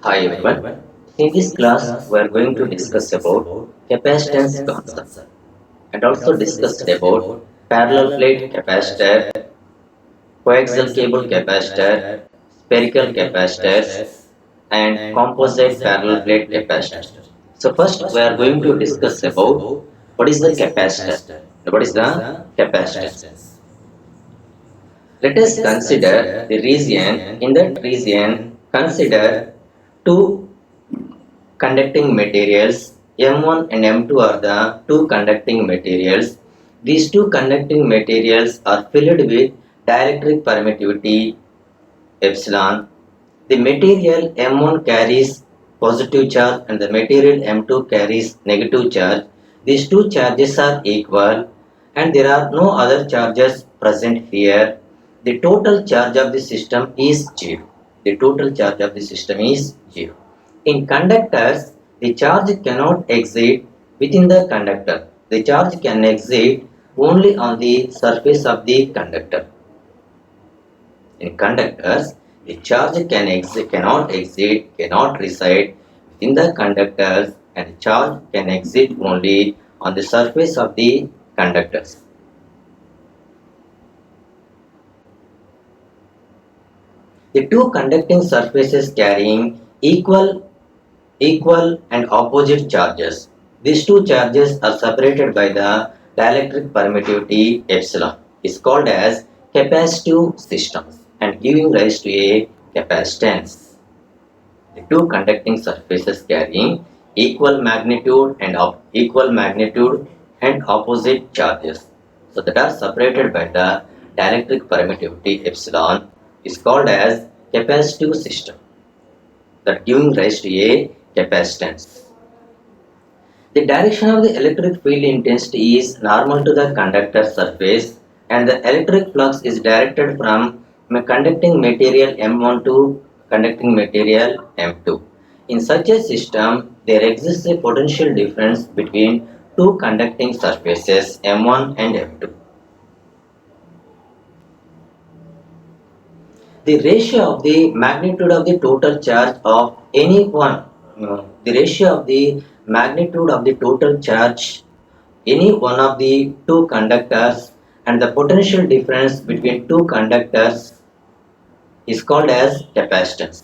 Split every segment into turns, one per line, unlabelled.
Hi everyone. In this class, we are going to discuss about capacitance concept and also discussed about parallel plate capacitor, coaxial cable capacitor, spherical capacitors, and composite parallel plate capacitors. So first, we are going to discuss about what is the capacitor, what is the capacitance. Let us consider the region. In that region, consider two conducting materials. M1 and M2 are the two conducting materials. These two conducting materials are filled with dielectric permittivity epsilon. The material M1 carries positive charge and the material M2 carries negative charge. These two charges are equal and there are no other charges present here. The total charge of the system is 0. The total charge of the system is 0. In conductors, the charge cannot exit within the conductor. The charge can exit only on the surface of the conductor. In conductors, the charge cannot reside within the conductors, and the charge can exist only on the surface of the conductors. The two conducting surfaces carrying equal and opposite charges. These two charges are separated by the dielectric permittivity epsilon. Is called as capacitive systems and giving rise to a capacitance. The two conducting surfaces carrying equal magnitude and opposite charges. So that are separated by the dielectric permittivity epsilon is called as capacitive system that giving rise to a capacitance. The direction of the electric field intensity is normal to the conductor surface and the electric flux is directed from conducting material M1 to conducting material M2. In such a system, there exists a potential difference between two conducting surfaces M1 and M2. The ratio of the magnitude of the total charge of any one, the ratio of the magnitude of the total charge any one of the two conductors and the potential difference between two conductors is called as capacitance.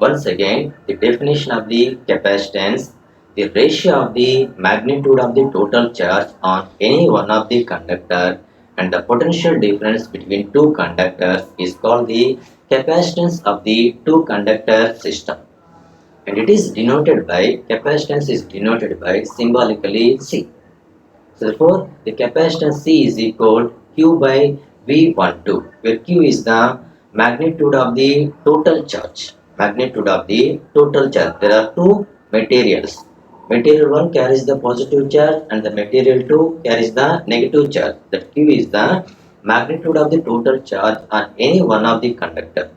Once again, the definition of the capacitance, the ratio of the magnitude of the total charge on any one of the conductor and the potential difference between two conductors is called the capacitance of the two conductor system. And it is denoted by, capacitance is denoted by symbolically C. So therefore, the capacitance C is equal Q by V12, where Q is the magnitude of the total charge. Magnitude of the total charge. There are two materials. Material 1 carries the positive charge and the material 2 carries the negative charge. That Q is the magnitude of the total charge on any one of the conductor.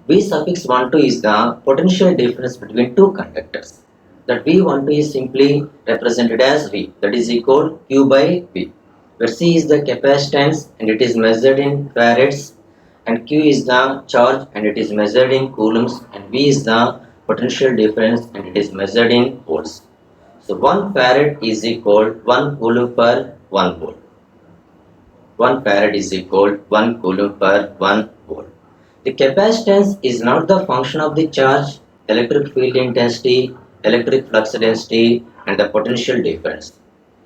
V suffix 12 is the potential difference between two conductors. That V12 is simply represented as V, that is equal Q by V, where C is the capacitance and it is measured in farads, and Q is the charge and it is measured in coulombs, and V is the potential difference and it is measured in volts. So 1 farad is equal 1 coulomb per 1 volt. 1 farad is equal 1 coulomb per 1 volt. The capacitance is not the function of the charge, electric field intensity, electric flux density, and the potential difference.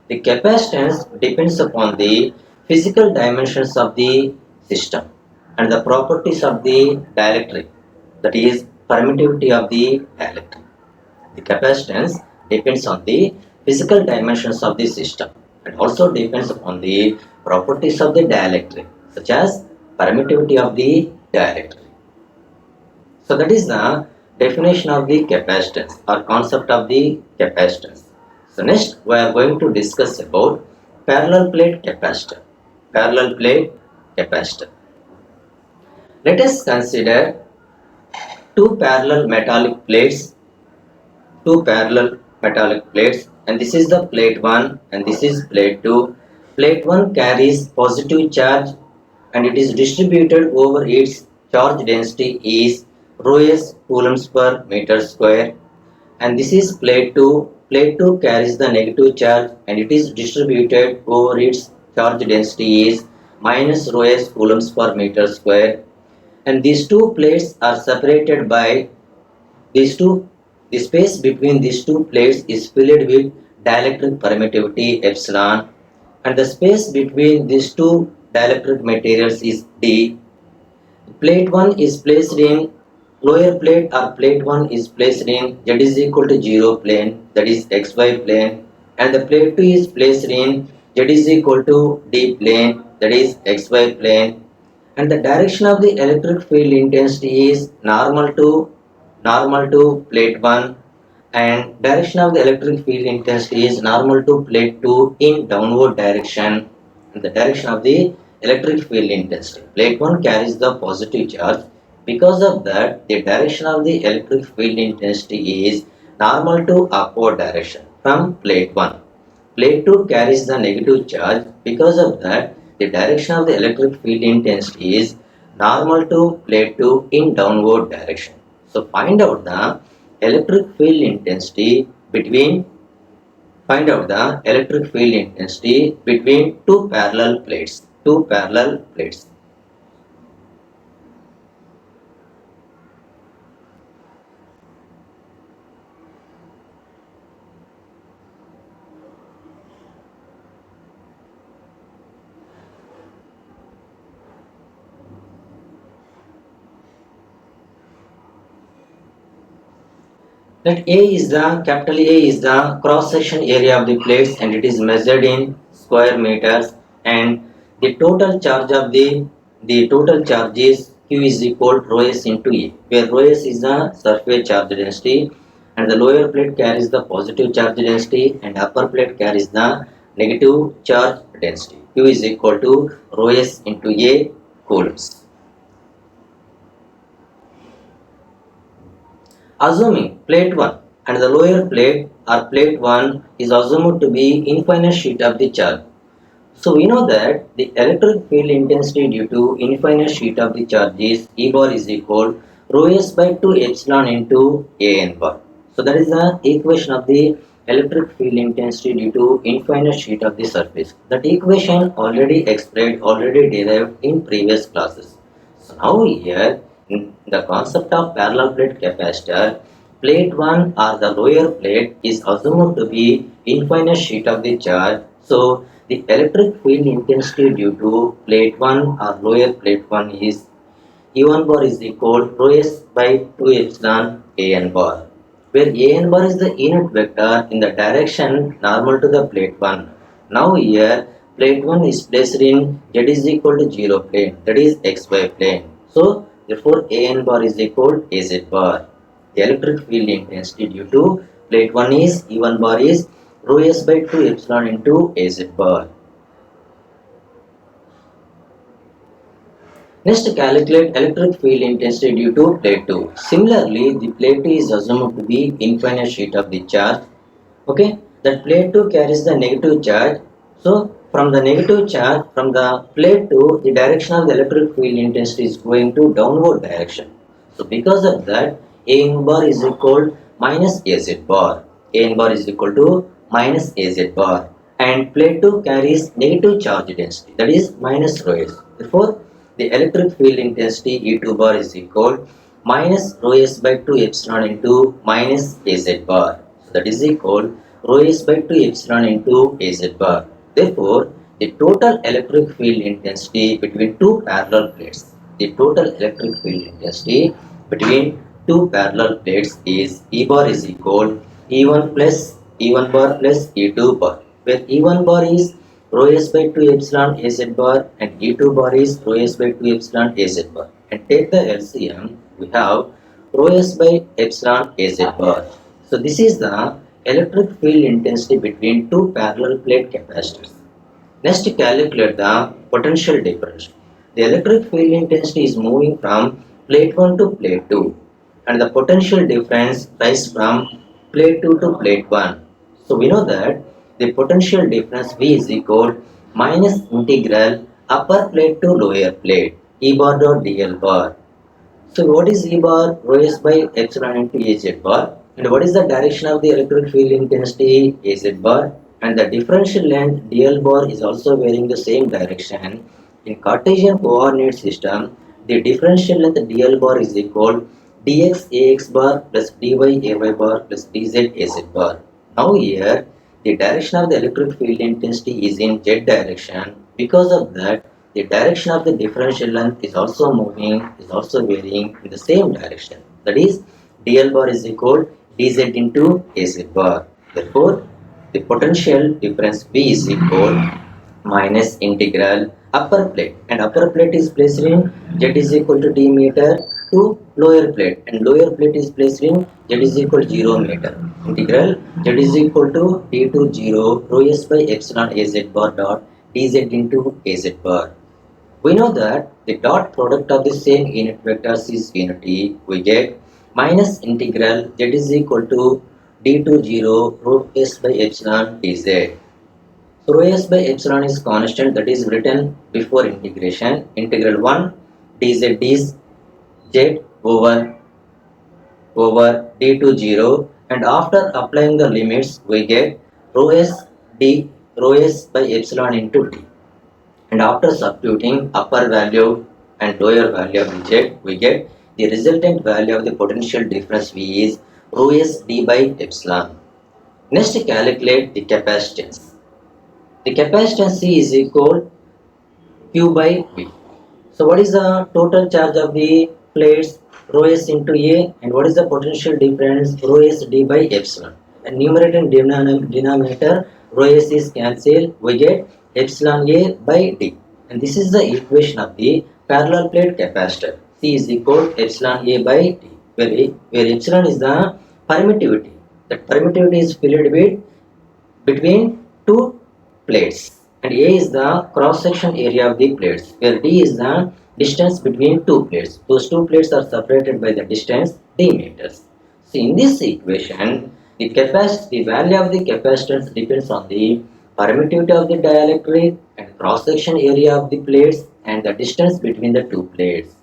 The capacitance depends upon the physical dimensions of the system and the properties of the dielectric, that is, permittivity of the dielectric. The capacitance depends on the physical dimensions of the system and also depends upon the properties of the dielectric, such as permittivity of the dielectric. So that is the definition of the capacitance or concept of the capacitance. So next we are going to discuss about parallel plate capacitor. Parallel plate capacitor. Let us consider two parallel metallic plates, and this is the plate 1 and this is plate 2. Plate 1 carries positive charge and it is distributed over its charge density is rho s coulombs per meter square, and this is plate 2. Plate 2 carries the negative charge and it is distributed over its charge density is minus rho s coulombs per meter square, and these two plates are separated by these two. The space between these two plates is filled with dielectric permittivity epsilon, and the space between these two dielectric materials is d. Plate 1 is placed in lower plate, or plate 1 is placed in z is equal to 0 plane, that is xy plane, and the plate 2 is placed in z is equal to d plane, that is xy plane, and the direction of the electric field intensity is normal to plate 1, and direction of the electric field intensity is normal to plate 2 in downward direction. And the direction of the electric field intensity, plate 1 carries the positive charge, because of that the direction of the electric field intensity is normal to upward direction from plate 1. Plate 2 carries the negative charge, because of that the direction of the electric field intensity is normal to plate 2 in downward direction. So find out the electric field intensity between two parallel plates. Let capital A is the cross section area of the plates and it is measured in square meters, and the total charge is Q is equal to rho s into A, where rho s is the surface charge density and the lower plate carries the positive charge density and upper plate carries the negative charge density. Q is equal to rho s into A coulombs. Assuming plate 1 and the lower plate or plate 1 is assumed to be infinite sheet of the charge. So we know that the electric field intensity due to infinite sheet of the charge is E bar is equal rho s by 2 epsilon into A n bar. So that is the equation of the electric field intensity due to infinite sheet of the surface. That equation already expressed, already derived in previous classes. So now here in the concept of parallel plate capacitor, plate 1 or the lower plate is assumed to be infinite sheet of the charge. So the electric field intensity due to plate 1 or lower plate 1 is E1 bar is equal to rho s by 2 epsilon an bar, where an bar is the unit vector in the direction normal to the plate 1. Now here plate 1 is placed in z is equal to 0 plane, that is xy plane. So therefore an bar is equal to az bar. The electric field intensity due to plate 1 is E1 bar is rho s by 2 epsilon into az bar. Next, calculate electric field intensity due to plate 2. Similarly, the plate 2 is assumed to be infinite sheet of the charge. Okay, that plate 2 carries the negative charge. So, from the negative charge, from the plate 2, the direction of the electric field intensity is going to downward direction. So, because of that, A bar is equal to minus AZ bar. A bar is equal to minus AZ bar. And plate 2 carries negative charge density, that is minus rho s. Therefore, the electric field intensity E2 bar is equal to minus rho s by 2 epsilon into minus AZ bar. So that is equal to rho s by 2 epsilon into AZ bar. Therefore, the total electric field intensity between two parallel plates, is E bar is equal to E1 bar plus E2 bar, where E1 bar is rho s by 2 epsilon az bar and E2 bar is rho s by 2 epsilon az bar. And take the LCM, we have rho s by epsilon az bar. So this is the electric field intensity between two parallel plate capacitors. Next, calculate the potential difference. The electric field intensity is moving from plate 1 to plate 2 and the potential difference rise from plate 2 to plate 1. So we know that the potential difference V is equal minus integral upper plate to lower plate E bar dot dl bar. So what is E bar? Rho S by epsilon into Az bar. And what is the direction of the electric field intensity? Az bar. And the differential length dl bar is also varying the same direction. In Cartesian coordinate system, the differential length dl bar is equal dx ax bar plus dy ay bar plus dz az bar. Now here, the direction of the electric field intensity is in z direction. Because of that, the direction of the differential length is also moving, is also varying in the same direction. That is, dl bar is equal dz into az bar. Therefore, the potential difference V is equal minus integral upper plate, and upper plate is placed in z is equal to d meter to lower plate, and lower plate is placed in z is equal to 0 meter. Integral z is equal to d to 0 rho s by epsilon az bar dot dz into az bar. We know that the dot product of the same unit vectors is unity. We get minus integral z is equal to d to 0 rho s by epsilon dz. So rho s by epsilon is constant, that is written before integration. Integral 1 dz is z over d to 0, and after applying the limits we get rho s d rho s by epsilon into d, and after substituting upper value and lower value of z we get the resultant value of the potential difference V is rho s d by epsilon. Next, calculate the capacitance. The capacitance C is equal Q by V. So what is the total charge of the plates? Rho s into A, and what is the potential difference? Rho s d by epsilon. And numerator and denominator rho s is cancelled. We get epsilon A by d. And this is the equation of the parallel plate capacitor. C is equal to epsilon A by d, where epsilon is the permittivity. That permittivity is filled with between two plates, and A is the cross-section area of the plates, where D is the distance between two plates. Those two plates are separated by the distance d meters. So in this equation, the value of the capacitance depends on the permittivity of the dielectric and cross-section area of the plates and the distance between the two plates.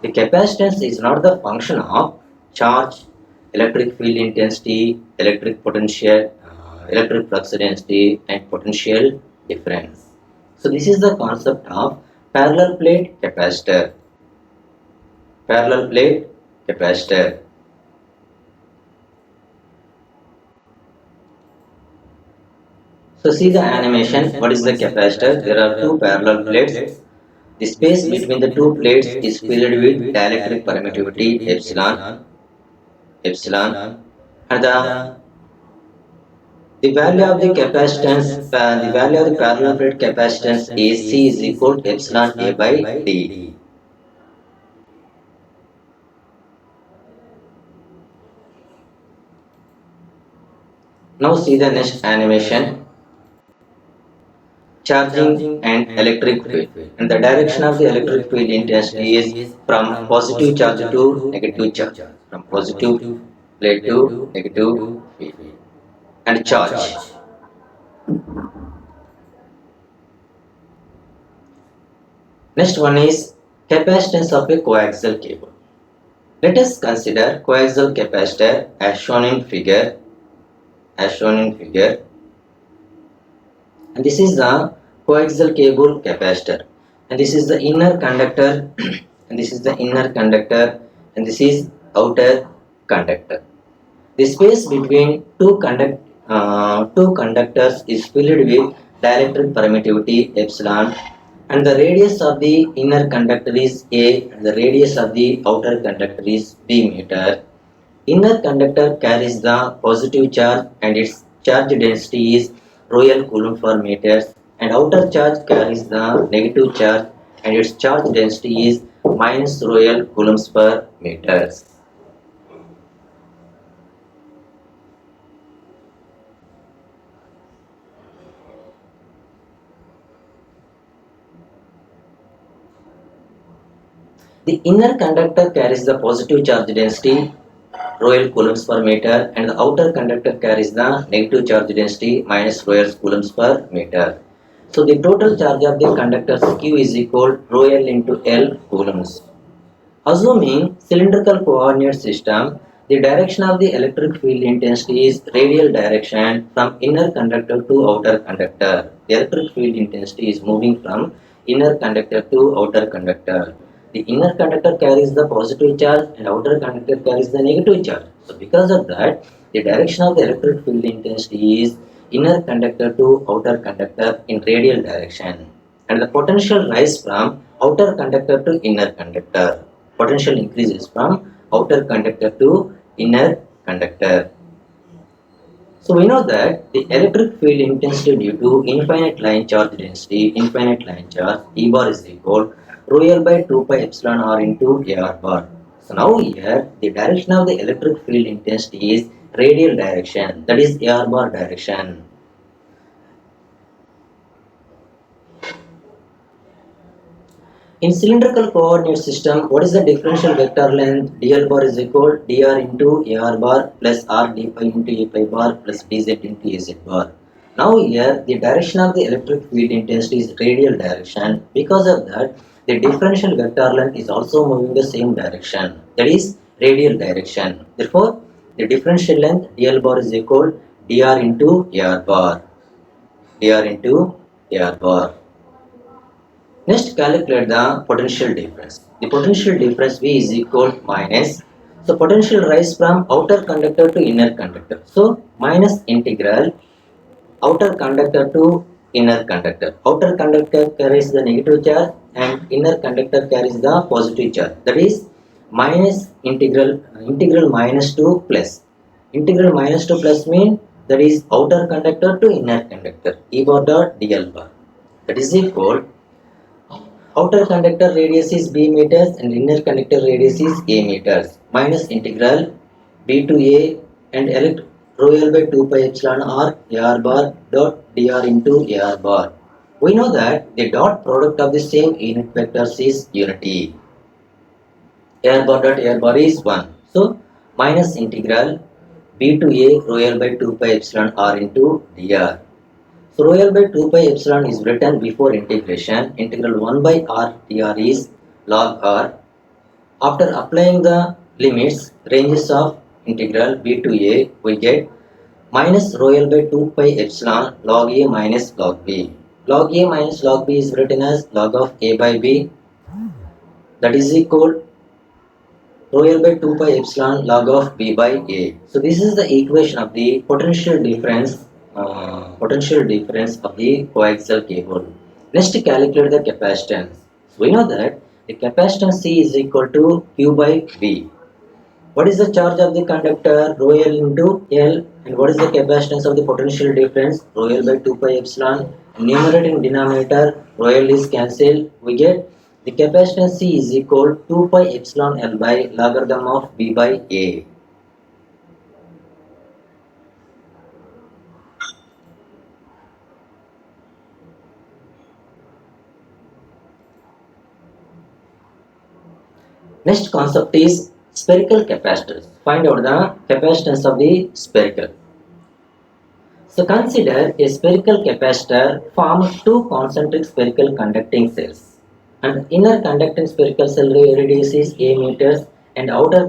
The capacitance is not the function of charge, electric field intensity, electric potential, electric flux density, and potential difference. So this is the concept of parallel plate capacitor. Parallel plate capacitor. So see the animation. What is the capacitor? There are two parallel plates. The space between the two plates is filled with dielectric permittivity epsilon, and the value of the capacitance, the value of the parallel plate capacitance AC is equal to epsilon A by D. Now see the next animation. Charging and electric field. And the direction of the electric field intensity is from positive charge to negative charge. From positive plate to negative field. And charge. Next one is capacitance of a coaxial cable. Let us consider coaxial capacitor as shown in figure. And this is the coaxial cable capacitor. And this is the inner conductor. And this is the inner conductor. And this is outer conductor. The space between two conductors is filled with dielectric permittivity epsilon, and the radius of the inner conductor is A, and the radius of the outer conductor is D meter. Inner conductor carries the positive charge and its charge density is rho L coulomb per meters, and outer charge carries the negative charge and its charge density is minus rho L coulombs per meters. The inner conductor carries the positive charge density rho L coulombs per meter, and the outer conductor carries the negative charge density minus rho L coulombs per meter. So the total charge of the conductors Q is equal rho L into L coulombs. Assuming cylindrical coordinate system, the direction of the electric field intensity is radial direction from inner conductor to outer conductor. The electric field intensity is moving from inner conductor to outer conductor. The inner conductor carries the positive charge and outer conductor carries the negative charge. So because of that, the direction of the electric field intensity is inner conductor to outer conductor in radial direction, and the potential rise from outer conductor to inner conductor. Potential increases from outer conductor to inner conductor. So we know that the electric field intensity due to infinite line charge density, infinite line charge, E bar is equal rho L by 2 pi epsilon R into AR bar. So now here the direction of the electric field intensity is radial direction, that is AR bar direction. In cylindrical coordinate system, what is the differential vector length? dl bar is equal dr into ar bar plus r d pi into a pi bar plus dz into az bar. Now here the direction of the electric field intensity is radial direction. Because of that, the differential vector length is also moving the same direction, that is radial direction. Therefore, the differential length dl bar is equal dr into ar bar, dr into ar bar. Next, calculate the potential difference. The potential difference V is equal minus. So, potential rise from outer conductor to inner conductor. So, minus integral outer conductor to inner conductor. Outer conductor carries the negative charge and inner conductor carries the positive charge. That is minus integral minus to plus. Integral minus to plus means that is outer conductor to inner conductor. E bar dot dl bar. That is equal outer conductor radius is b meters and inner conductor radius is a meters minus integral b to a and rho L by 2 pi epsilon r ar bar dot dr into ar bar. We know that the dot product of the same unit vectors is unity. Ar bar dot ar bar is 1. So minus integral b to a rho L by 2 pi epsilon r into dr. So rho L by 2 pi epsilon is written before integration. Integral 1 by r dr is log r. After applying the limits, ranges of integral b to a, we get minus rho L by 2 pi epsilon log a minus log b. Log a minus log b is written as log of a by b, that is equal rho L by 2 pi epsilon log of b by a. So this is the equation of the potential difference of the coaxial cable. Next, calculate the capacitance. So we know that the capacitance C is equal to Q by V. What is the charge of the conductor? Rho L into L. And what is the capacitance of the potential difference? Rho L by 2 pi epsilon. Numerator and denominator, rho L is cancelled. We get the capacitance C is equal to 2 pi epsilon L by logarithm of B by A. Next concept is spherical capacitors. Find out the capacitance of the spherical. So consider a spherical capacitor forms two concentric spherical conducting cells. And inner conducting spherical cell radius is a meters and outer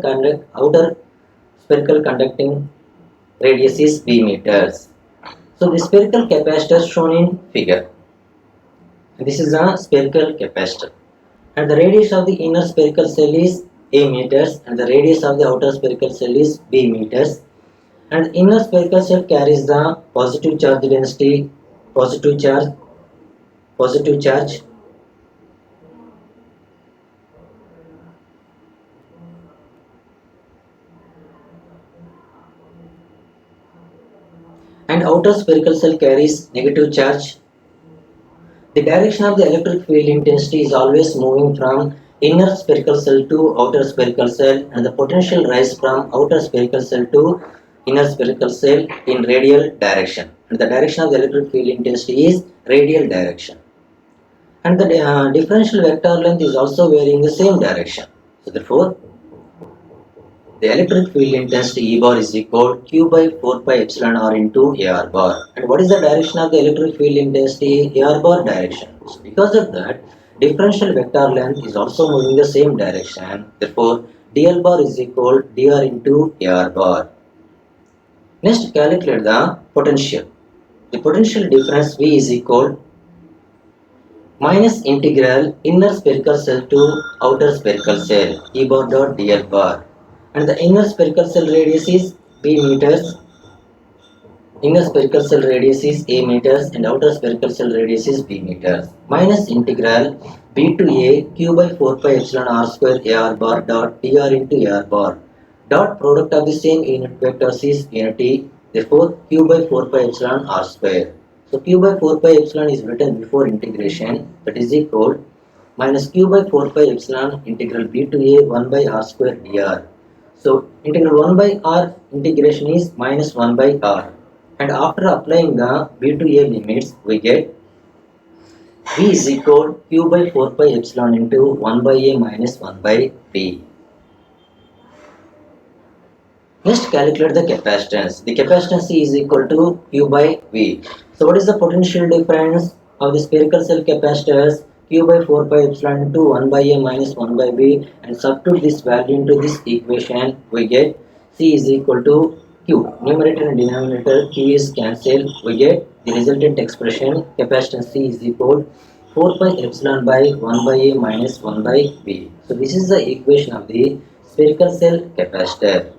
spherical conducting radius is b meters. So the spherical capacitor shown in figure. This is a spherical capacitor. And the radius of the inner spherical cell is a meters and the radius of the outer spherical cell is b meters. And the inner spherical cell carries the positive charge density, positive charge, and outer spherical cell carries negative charge. The direction of the electric field intensity is always moving from inner spherical cell to outer spherical cell, and the potential rise from outer spherical cell to inner spherical cell in radial direction. And the direction of the electric field intensity is radial direction. And the differential vector length is also varying the same direction. So therefore, the electric field intensity E bar is equal Q by 4 pi epsilon R into AR bar. And what is the direction of the electric field intensity? AR bar direction. So because of that, differential vector length is also moving the same direction. Therefore, dl bar is equal dr into ar bar. Next, calculate the potential. The potential difference V is equal minus integral inner spherical cell to outer spherical cell E bar dot dl bar, and the inner spherical cell radius is b meters, inner spherical cell radius is a meters, and outer spherical cell radius is b meters, minus integral b to a q by 4 pi epsilon r square ar bar dot dr into ar bar. Dot product of the same unit vectors is unity, therefore q by 4 pi epsilon r square. So q by 4 pi epsilon is written before integration, that is equal minus q by 4 pi epsilon integral b to a 1 by r square dr. So integral 1 by r integration is minus 1 by r. And after applying the b to a limits, we get v is equal q by 4 pi epsilon into 1 by a minus 1 by b. Next, calculate the capacitance. The capacitance C is equal to q by v. So what is the potential difference of the spherical cell capacitors? Q by 4 pi epsilon into 1 by a minus 1 by b, and substitute this value into this equation, we get C is equal to q. Numerator and denominator q is cancelled. We get the resultant expression capacitance C is equal 4 pi epsilon by 1 by a minus 1 by b. So this is the equation of the spherical cell capacitor.